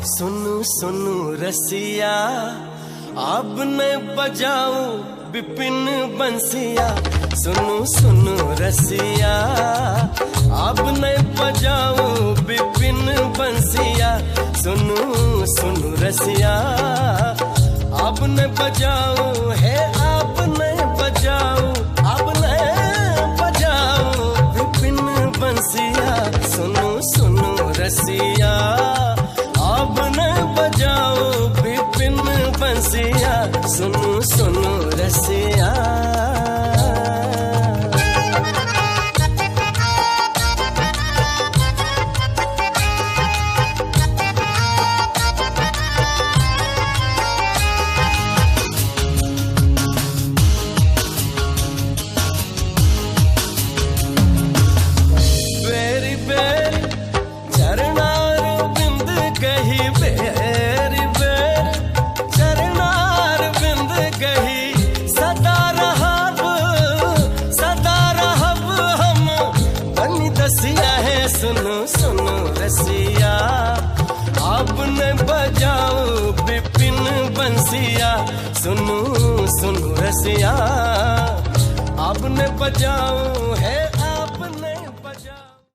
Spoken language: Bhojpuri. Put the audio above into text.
सुनु सुनु रसिया अब न बजाऊं विपिन बंसिया। सुनु सुनु रसिया अब न बजाऊं विपिन बंसिया। सुनु सुनु रसिया अब न बजाऊं है अब न बजाऊं अब न बजाऊं विपिन बंसिया। सुनु सुनु रसिया अब न बजाओ विपिन बंसिया। सुनु सुनु रसिया बेरी बेरी चरणार बिंद कही बेरी बेरी चरणार बिंद कही सदा रहब हम बनी दसिया है। सुनो सुनो रसिया अब न बजाओ विपिन बंसिया। सुनो सुनो रसिया अब न बजाओ है आप न